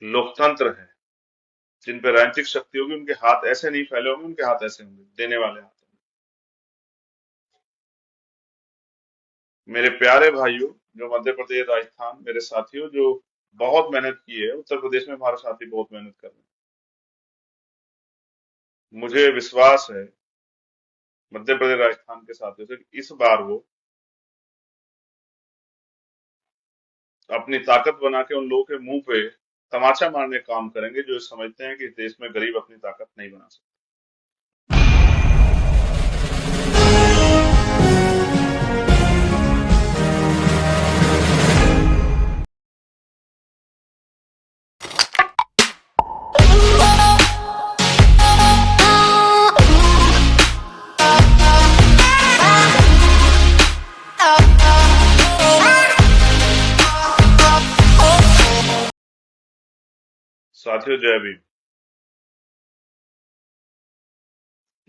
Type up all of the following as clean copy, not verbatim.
लोकतंत्र है, जिन पे राजनीतिक शक्ति होगी उनके हाथ ऐसे नहीं फैले होंगे, उनके हाथ ऐसे होंगे, देने वाले हाथ होंगे। मेरे प्यारे भाइयों, जो मध्य प्रदेश राजस्थान, मेरे साथियों जो बहुत मेहनत की है, उत्तर प्रदेश में हमारे साथी बहुत मेहनत कर रहे हैं। मुझे विश्वास है मध्य प्रदेश राजस्थान के साथियों से कि इस बार वो अपनी ताकत बना के उन लोगों के मुंह पे तमाचा मारने का काम करेंगे जो समझते हैं कि इस देश में गरीब अपनी ताकत नहीं बना सकता। साथियों, जय भीम,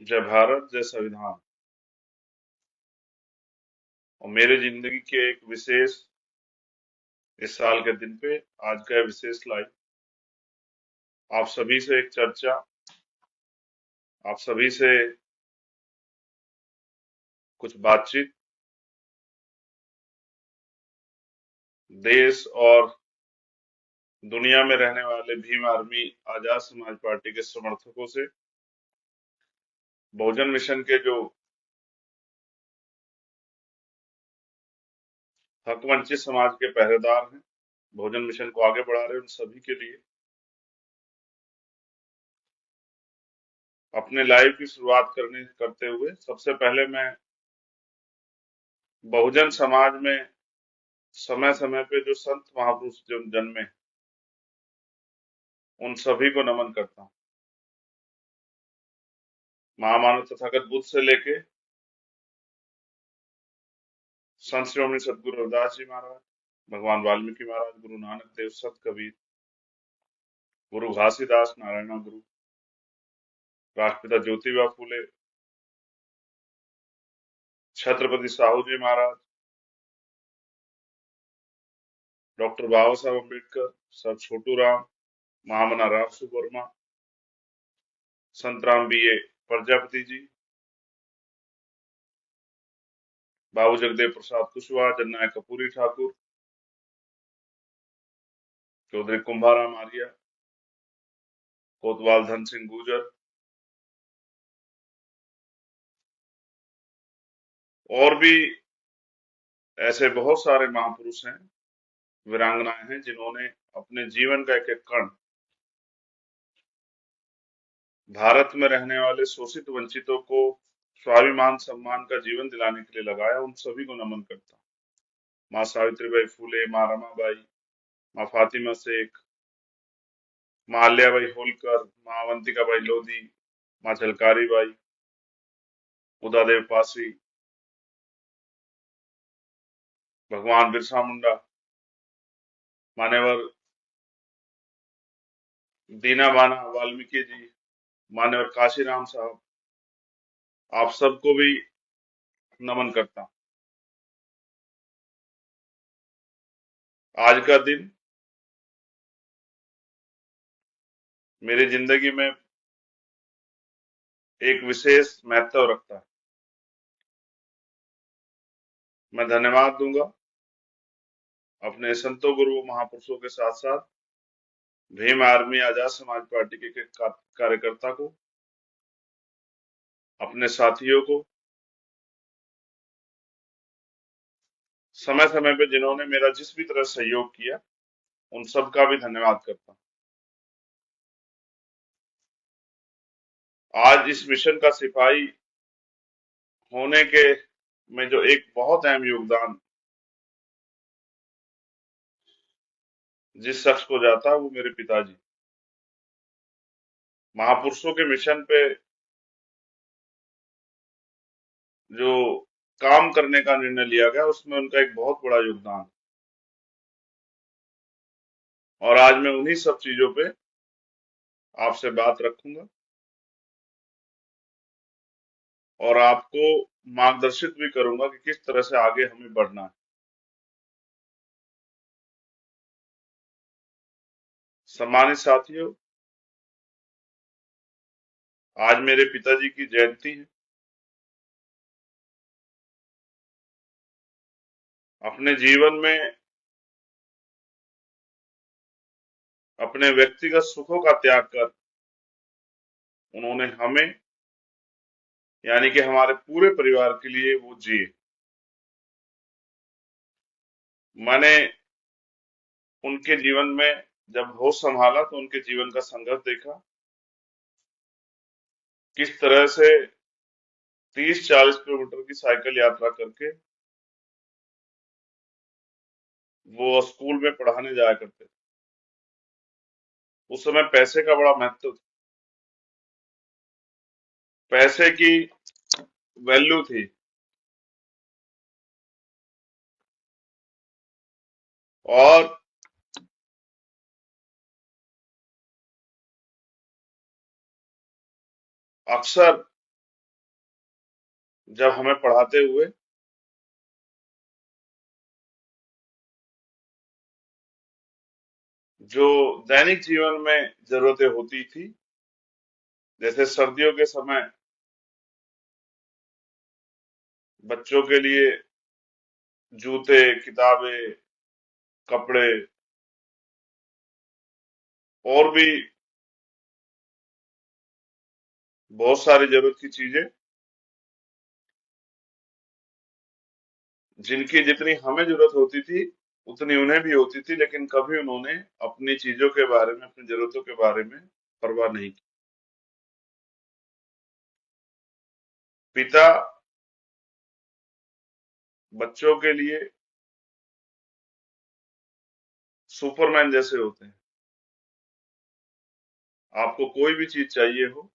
जय भारत, जय संविधान। और मेरे जिंदगी के एक विशेष इस साल के दिन पे आज का यह विशेष लाइव आप सभी से एक चर्चा, आप सभी से कुछ बातचीत, देश और दुनिया में रहने वाले भीम आर्मी आजाद समाज पार्टी के समर्थकों से, बहुजन मिशन के जो हक वंचित समाज के पहरेदार हैं, बहुजन मिशन को आगे बढ़ा रहे हैं, उन सभी के लिए अपने लाइव की शुरुआत करते हुए सबसे पहले मैं बहुजन समाज में समय समय पे जो संत महापुरुष जो जन्मे, उन सभी को नमन करता हूँ। महामानव तथागत बुद्ध से लेके संत श्रोमणी सदगुरु रविदास जी महाराज, भगवान वाल्मीकि महाराज, गुरु नानक देव, संत कबीर, गुरु घासीदास, नारायण गुरु, राष्ट्रपिता ज्योतिबा फूले, छत्रपति साहू जी महाराज, डॉक्टर बाबा साहब अम्बेडकर, सर छोटू राम, महामना राम सुवर्मा, संत राम बीए प्रजापति जी, बाबू जगदेव प्रसाद कुशवाहा, जननायक कपूरी ठाकुर, चौधरी कुंभाराम आर्य, कोतवाल धन सिंह गुर्जर और भी ऐसे बहुत सारे महापुरुष हैं, वीरांगनाएं हैं, जिन्होंने अपने जीवन का एक एक कण भारत में रहने वाले शोषित वंचितों को स्वाभिमान सम्मान का जीवन दिलाने के लिए लगाया। उन सभी को नमन करता हूँ। माँ सावित्रीबाई फूले, माँ रमाबाई, माँ फातिमा शेख, माँ अल्याबाई होलकर, माँ अवंतिकाबाई लोधी, माँ झलकारी बाई, उदादेव पासी, भगवान बिरसा मुंडा, मान्यवर दीना बाना वाल्मीकि जी, मान्यवर काशीराम साहब, आप सबको भी नमन करता हूँ। आज का दिन मेरी जिंदगी में एक विशेष महत्व रखता है। मैं धन्यवाद दूंगा अपने संतों गुरुओं महापुरुषों के साथ साथ भीम आर्मी आजाद समाज पार्टी के कार्यकर्ता को, अपने साथियों को, समय समय पे जिन्होंने मेरा जिस भी तरह सहयोग किया, उन सब का भी धन्यवाद करता हूँ। आज इस मिशन का सिपाही होने के में जो एक बहुत अहम योगदान जिस शख्स को जाता है, वो मेरे पिताजी। महापुरुषों के मिशन पे जो काम करने का निर्णय लिया गया, उसमें उनका एक बहुत बड़ा योगदान, और आज मैं उन्हीं सब चीजों पे आपसे बात रखूंगा और आपको मार्गदर्शित भी करूंगा कि किस तरह से आगे हमें बढ़ना है। सम्मानित साथियों, आज मेरे पिताजी की जयंती है। अपने जीवन में अपने व्यक्तिगत सुखों का त्याग कर उन्होंने हमें, यानी कि हमारे पूरे परिवार के लिए वो जिए। मैंने उनके जीवन में जब होश संभाला तो उनके जीवन का संघर्ष देखा, किस तरह से 30-40 किलोमीटर की साइकिल यात्रा करके वो स्कूल में पढ़ाने जाया करते थे। उस समय पैसे का बड़ा महत्व था, पैसे की वैल्यू थी। और अक्सर जब हमें पढ़ाते हुए जो दैनिक जीवन में जरूरतें होती थी, जैसे सर्दियों के समय बच्चों के लिए जूते, किताबें, कपड़े और भी बहुत सारी जरूरत की चीजें, जिनकी जितनी हमें जरूरत होती थी उतनी उन्हें भी होती थी, लेकिन कभी उन्होंने अपनी चीजों के बारे में, अपनी जरूरतों के बारे में परवाह नहीं की। पिता बच्चों के लिए सुपरमैन जैसे होते हैं। आपको कोई भी चीज चाहिए हो,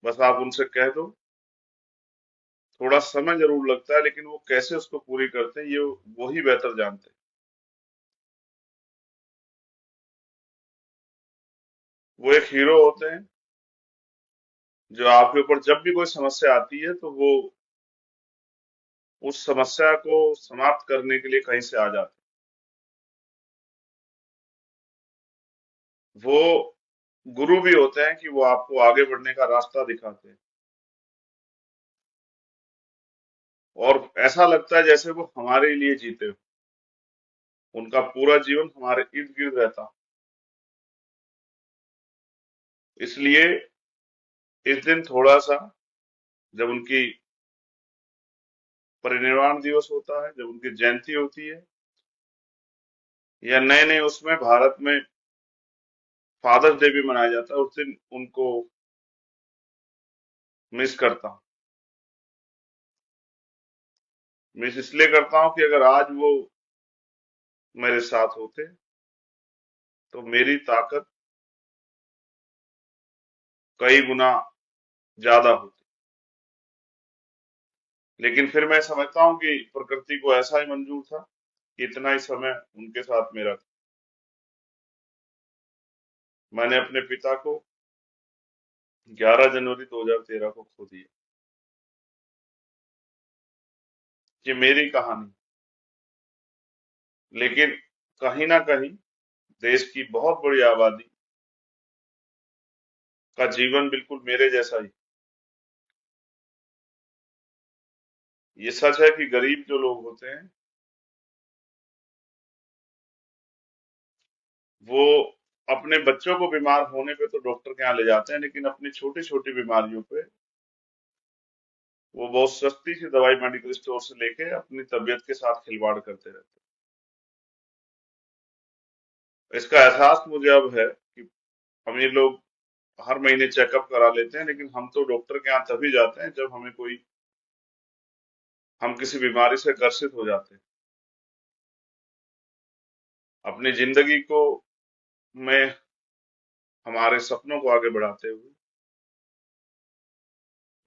बस आप उनसे कह दो। थोड़ा समय जरूर लगता है, लेकिन वो कैसे उसको पूरी करते हैं ये वो ही बेहतर जानते हैं। वो एक हीरो होते हैं जो आपके ऊपर जब भी कोई समस्या आती है तो वो उस समस्या को समाप्त करने के लिए कहीं से आ जाते हैं। वो गुरु भी होते हैं कि वो आपको आगे बढ़ने का रास्ता दिखाते हैं, और ऐसा लगता है जैसे वो हमारे लिए जीते हो। उनका पूरा जीवन हमारे इर्द गिर्द रहता। इसलिए इस दिन थोड़ा सा, जब उनकी परिनिर्वाण दिवस होता है, जब उनकी जयंती होती है, या नए नए उसमें भारत में फादर्स डे भी मनाया जाता है, उस दिन उनको मिस करता हूँ। मिस इसलिए करता हूँ कि अगर आज वो मेरे साथ होते तो मेरी ताकत कई गुना ज्यादा होती। लेकिन फिर मैं समझता हूँ कि प्रकृति को ऐसा ही मंजूर था कि इतना ही समय उनके साथ मेरा था। मैंने अपने पिता को 11 जनवरी 2013 को खो दिया। ये मेरी कहानी, लेकिन कहीं ना कहीं देश की बहुत बड़ी आबादी का जीवन बिल्कुल मेरे जैसा ही। ये सच है कि गरीब जो लोग होते हैं वो अपने बच्चों को बीमार होने पे तो डॉक्टर के यहाँ ले जाते हैं, लेकिन अपनी छोटी छोटी बीमारियों पे वो बहुत सस्ती सी दवाई मेडिकल स्टोर से लेके अपनी तबीयत के साथ खिलवाड़ करते रहते हैं। इसका एहसास मुझे अब है कि अमीर लोग हर महीने चेकअप करा लेते हैं, लेकिन हम तो डॉक्टर के यहाँ तभी जाते हैं जब हम किसी बीमारी से ग्रसित हो जाते हैं। अपनी जिंदगी को में हमारे सपनों को आगे बढ़ाते हुए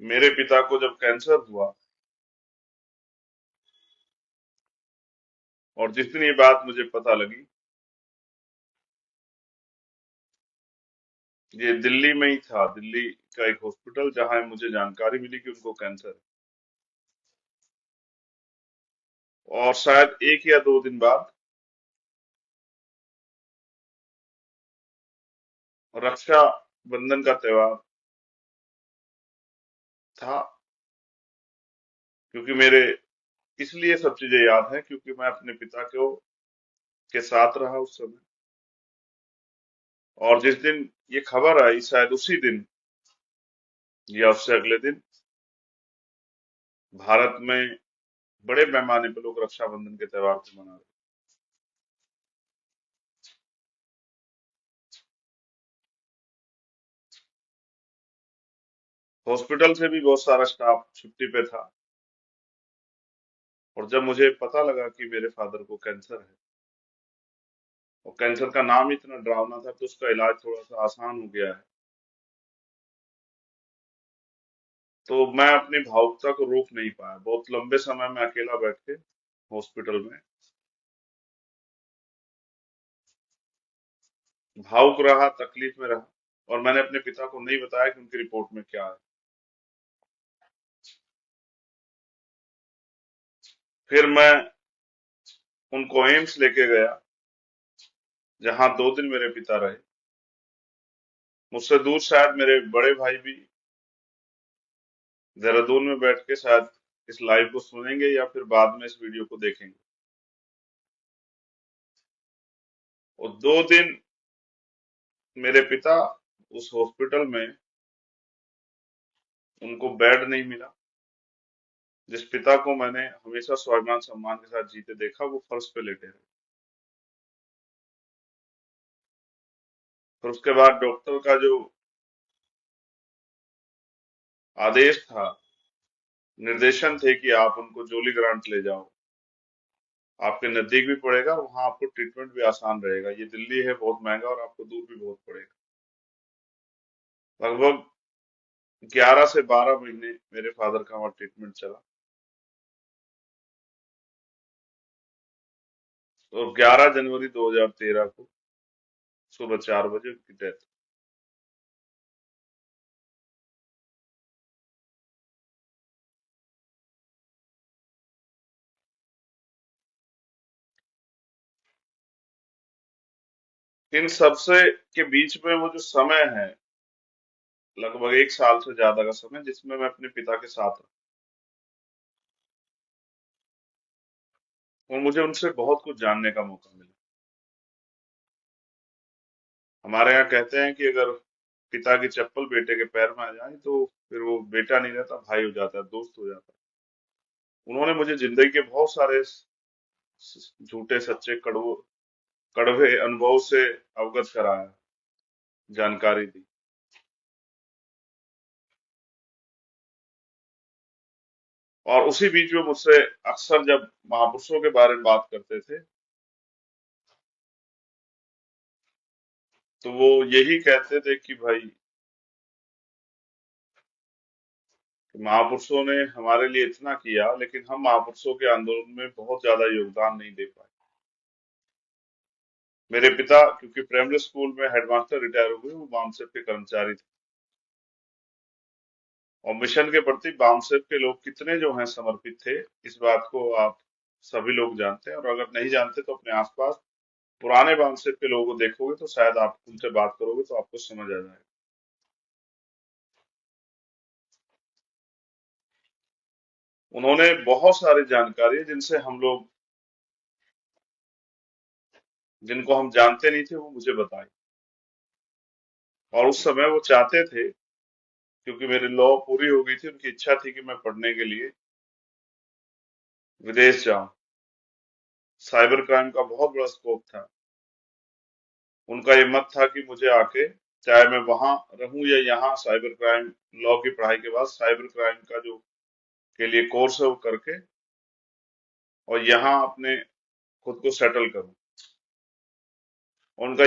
मेरे पिता को जब कैंसर हुआ, और जिस दिन ये बात मुझे पता लगी, ये दिल्ली में ही था, दिल्ली का एक हॉस्पिटल जहां मुझे जानकारी मिली कि उनको कैंसर है। और शायद 1 या 2 दिन बाद रक्षा बंधन का त्योहार था, क्योंकि मेरे इसलिए सब चीजें याद है क्योंकि मैं अपने पिता को के साथ रहा उस समय। और जिस दिन ये खबर आई शायद उसी दिन या उससे अगले दिन भारत में बड़े पैमाने पर लोग रक्षाबंधन के त्योहार को मना रहे। हॉस्पिटल से भी बहुत सारा स्टाफ छुट्टी पे था, और जब मुझे पता लगा कि मेरे फादर को कैंसर है और कैंसर का नाम इतना डरावना था, तो उसका इलाज थोड़ा सा आसान हो गया है, तो मैं अपनी भावुकता को रोक नहीं पाया। बहुत लंबे समय में अकेला बैठ के हॉस्पिटल में भावुक रहा, तकलीफ में रहा, और मैंने अपने पिता को नहीं बताया कि उनकी रिपोर्ट में क्या है। फिर मैं उनको एम्स लेके गया, जहां 2 दिन मेरे पिता रहे। मुझसे दूर शायद मेरे बड़े भाई भी देहरादून में बैठ के शायद इस लाइव को सुनेंगे या फिर बाद में इस वीडियो को देखेंगे। और 2 दिन मेरे पिता उस हॉस्पिटल में, उनको बेड नहीं मिला। जिस पिता को मैंने हमेशा स्वाभिमान सम्मान के साथ जीते देखा, वो फर्श पे लेटे रहे। फिर उसके बाद डॉक्टर का जो आदेश था, निर्देशन थे कि आप उनको जोली ग्रांट ले जाओ, आपके नजदीक भी पड़ेगा, वहां आपको ट्रीटमेंट भी आसान रहेगा। ये दिल्ली है, बहुत महंगा, और आपको दूर भी बहुत पड़ेगा। लगभग 11 से 12 महीने मेरे फादर का वहाँ ट्रीटमेंट चला, और 11 जनवरी 2013 को सुबह 4 बजे उनकी डेथ। इन सबसे के बीच में वो जो समय है, लगभग 1 साल से ज्यादा का समय, जिसमें मैं अपने पिता के साथ रहा, और मुझे उनसे बहुत कुछ जानने का मौका मिला। हमारे यहाँ कहते हैं कि अगर पिता की चप्पल बेटे के पैर में आ जाए तो फिर वो बेटा नहीं रहता, भाई हो जाता है, दोस्त हो जाता है। उन्होंने मुझे जिंदगी के बहुत सारे झूठे सच्चे कड़वे अनुभव से अवगत कराया, जानकारी दी। और उसी बीच में मुझसे अक्सर जब महापुरुषों के बारे में बात करते थे, तो वो यही कहते थे कि भाई, महापुरुषों ने हमारे लिए इतना किया, लेकिन हम महापुरुषों के आंदोलन में बहुत ज्यादा योगदान नहीं दे पाए। मेरे पिता क्योंकि प्राइमरी स्कूल में हेडमास्टर रिटायर हो गए, वो बामसेफ के कर्मचारी थे, और मिशन के प्रति बामसेफ के लोग कितने जो हैं समर्पित थे, इस बात को आप सभी लोग जानते हैं। और अगर नहीं जानते तो अपने आसपास पुराने बामसेफ के लोगों को देखोगे तो शायद आप उनसे बात करोगे तो आपको समझ आ जाएगा। उन्होंने बहुत सारी जानकारी जिनसे हम लोग, जिनको हम जानते नहीं थे, वो मुझे बताई। और उस समय वो चाहते थे, क्योंकि मेरी लॉ पूरी हो गई थी, उनकी इच्छा थी कि मैं पढ़ने के लिए विदेश जाऊं। साइबर क्राइम का बहुत बड़ा स्कोप था। उनका ये मत था कि मुझे आके, चाहे मैं वहां रहूं या यहाँ, साइबर क्राइम लॉ की पढ़ाई के बाद साइबर क्राइम का जो के लिए कोर्स है वो करके, और यहाँ अपने खुद को सेटल करूं। उनका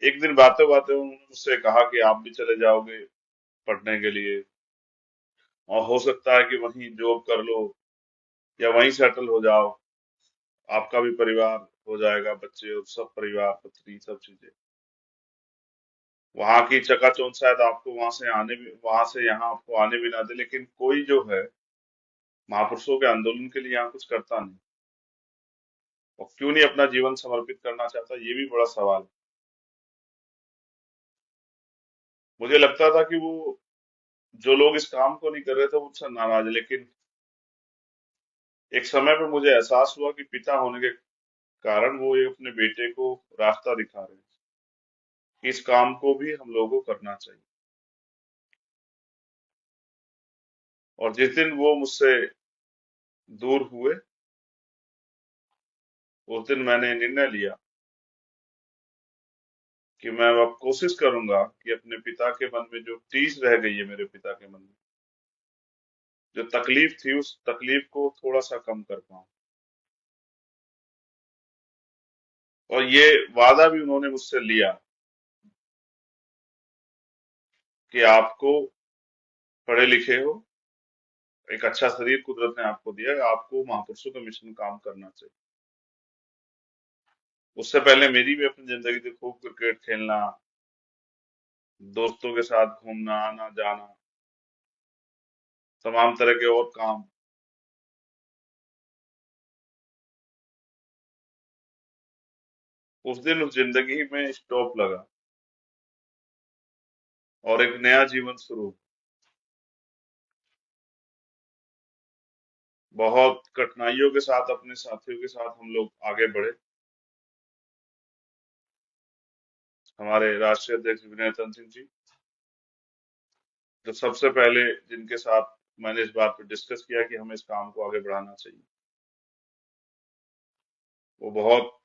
एक दिन बातें बातें उन्होंने मुझसे कहा कि आप भी चले जाओगे पढ़ने के लिए, और हो सकता है कि वहीं जॉब कर लो या वहीं सेटल हो जाओ, आपका भी परिवार हो जाएगा, बच्चे और सब परिवार, पत्नी, सब चीजें। वहां की चकाचौंध शायद आपको वहां से यहाँ आपको आने भी ना दे, लेकिन कोई जो है महापुरुषों के आंदोलन के लिए यहाँ कुछ करता नहीं, और क्यों नहीं अपना जीवन समर्पित करना चाहता, ये भी बड़ा सवाल है। मुझे लगता था कि वो जो लोग इस काम को नहीं कर रहे थे वो मुझसे नाराज है, लेकिन एक समय पे मुझे एहसास हुआ कि पिता होने के कारण वो ये अपने बेटे को रास्ता दिखा रहे हैं कि इस काम को भी हम लोगों को करना चाहिए। और जिस दिन वो मुझसे दूर हुए, उस दिन मैंने निर्णय लिया कि मैं अब कोशिश करूंगा कि अपने पिता के मन में जो टीस रह गई है, मेरे पिता के मन में जो तकलीफ थी, उस तकलीफ को थोड़ा सा कम कर पाऊं। और ये वादा भी उन्होंने मुझसे लिया कि आपको पढ़े लिखे हो, एक अच्छा शरीर कुदरत ने आपको दिया है, आपको महापुरुषों के मिशन में काम करना चाहिए। उससे पहले मेरी भी अपनी जिंदगी थी खूब क्रिकेट खेलना, दोस्तों के साथ घूमना आना जाना, तमाम तरह के और काम। उस दिन उस जिंदगी में स्टॉप लगा और एक नया जीवन शुरू। बहुत कठिनाइयों के साथ अपने साथियों के साथ हम लोग आगे बढ़े। हमारे राष्ट्रीय अध्यक्ष विनय तंत्र सिंह जी, जो सबसे पहले जिनके साथ मैंने इस बात पर डिस्कस किया कि हमें इस काम को आगे बढ़ाना चाहिए, वो बहुत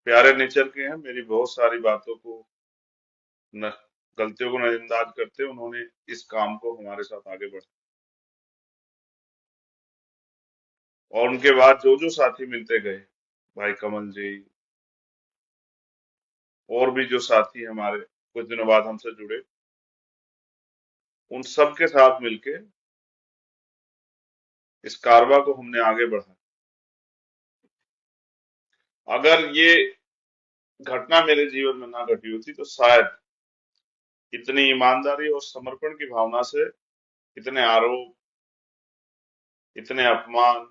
प्यारे नेचर के हैं। मेरी बहुत सारी बातों को न गलतियों को नजरअंदाज करते उन्होंने इस काम को हमारे साथ आगे बढ़ा। और उनके बाद जो जो साथी मिलते गए, भाई कमल जी और भी जो साथी हमारे कुछ दिनों बाद हमसे जुड़े, उन सब के साथ मिलके इस कारवा को हमने आगे बढ़ाया। अगर ये घटना मेरे जीवन में ना घटी होती तो शायद इतनी ईमानदारी और समर्पण की भावना से इतने आरोप, इतने अपमान,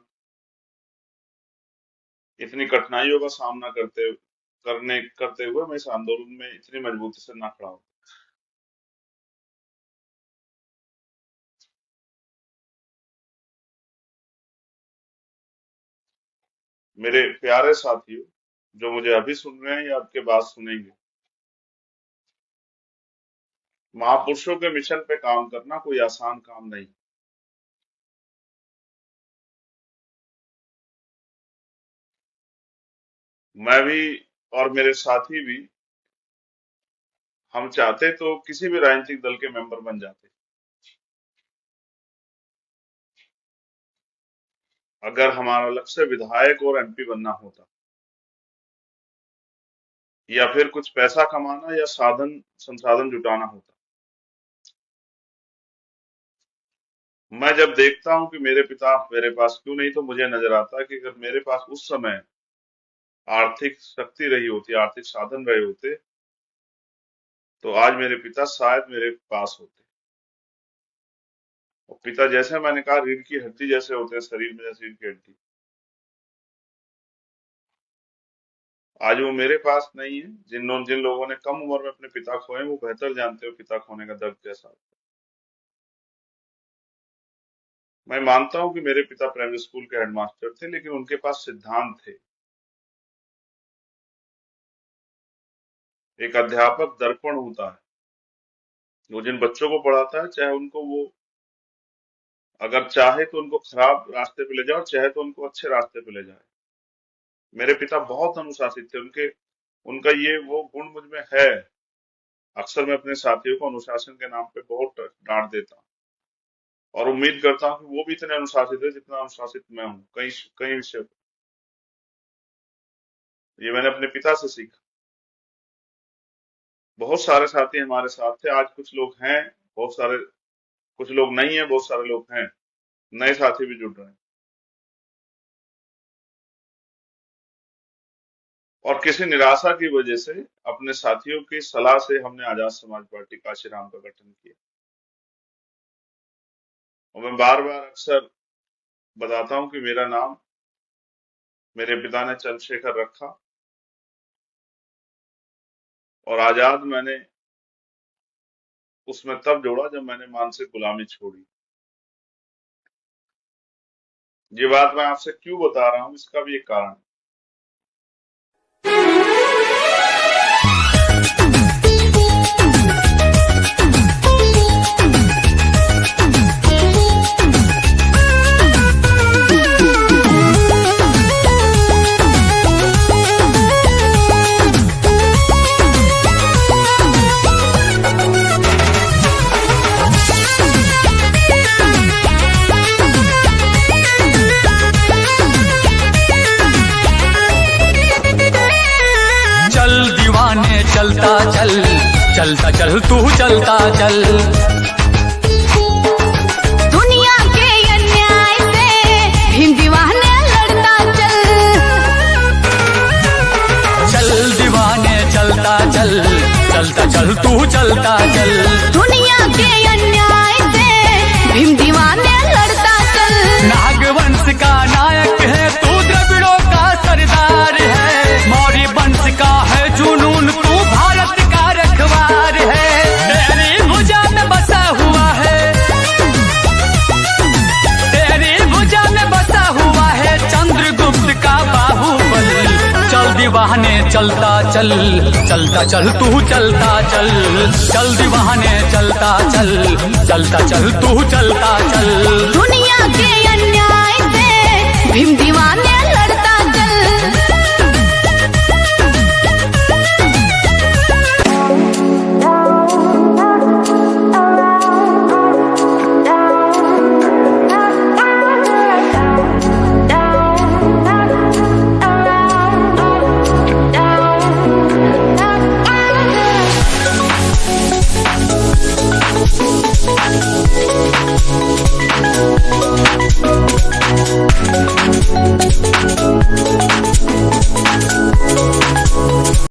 इतनी कठिनाइयों का सामना करते हुए मैं इस आंदोलन में इतनी मजबूती से ना खड़ा हूं। मेरे प्यारे साथियों, जो मुझे अभी सुन रहे हैं या आपके बाद सुनेंगे, महापुरुषों के मिशन पे काम करना कोई आसान काम नहीं। मैं भी और मेरे साथी भी, हम चाहते तो किसी भी राजनीतिक दल के मेंबर बन जाते। अगर हमारा लक्ष्य विधायक और एमपी बनना होता या फिर कुछ पैसा कमाना या साधन संसाधन जुटाना होता। मैं जब देखता हूं कि मेरे पिता मेरे पास क्यों नहीं, तो मुझे नजर आता है कि अगर मेरे पास उस समय आर्थिक शक्ति रही होती, आर्थिक साधन रहे होते, तो आज मेरे पिता शायद मेरे पास होते। और पिता, जैसे मैंने कहा, रीढ़ की हड्डी जैसे होते हैं शरीर में, जैसे रीढ़ की हड्डी, आज वो मेरे पास नहीं है। जिन लोगों ने कम उम्र में अपने पिता खोए, वो बेहतर जानते हो पिता खोने का दर्द कैसा होता है। मैं मानता हूं कि मेरे पिता प्राइमरी स्कूल के हेडमास्टर थे, लेकिन उनके पास सिद्धांत थे। एक अध्यापक दर्पण होता है, वो जिन बच्चों को पढ़ाता है, चाहे उनको वो अगर चाहे तो उनको खराब रास्ते पे ले जाए और चाहे तो उनको अच्छे रास्ते पे ले जाए। मेरे पिता बहुत अनुशासित थे। उनका ये वो गुण मुझ में है। अक्सर मैं अपने साथियों को अनुशासन के नाम पे बहुत डांट देता हूँ और उम्मीद करता हूँ कि वो भी इतने अनुशासित है जितना अनुशासित मैं हूँ कई कई विषय पे। ये मैंने अपने पिता से सीखा। बहुत सारे साथी हमारे साथ थे, आज कुछ लोग हैं, बहुत सारे, कुछ लोग नहीं है, बहुत सारे लोग हैं, नए साथी भी जुड़ रहे हैं। और किसी निराशा की वजह से, अपने साथियों की सलाह से, हमने आजाद समाज पार्टी काशीराम का गठन किया। और मैं बार बार अक्सर बताता हूँ कि मेरा नाम मेरे पिता ने चंद्रशेखर रखा और आजाद मैंने उसमें तब जोड़ा जब मैंने मानसिक गुलामी छोड़ी। ये बात मैं आपसे क्यों बता रहा हूं, इसका भी एक कारण है। चलता चल, चलता चल, तू चलता चल। दुनिया के अन्याय से भीम दीवाने लड़ता चल। चल दीवाने चलता चल, चलता चल, तू चलता चल। दुनिया के अन्याय से भीम दीवाने लड़ता चल। नागवंश का नायक है तू, द्रविड़ों का सरदार है। मौर्य वंश का है जुनून, तू भारत का रखवार है। तेरी भुजा में बसा हुआ है, तेरी भुजा में बसा हुआ है चंद्रगुप्त का बाहुबल। चल दीवाने चलता चल, चलता चल, तू चलता चल। चल दीवाने चलता चल, चलता चल, तू चलता चल। दुनिया के अन्याय से भीम दीवाने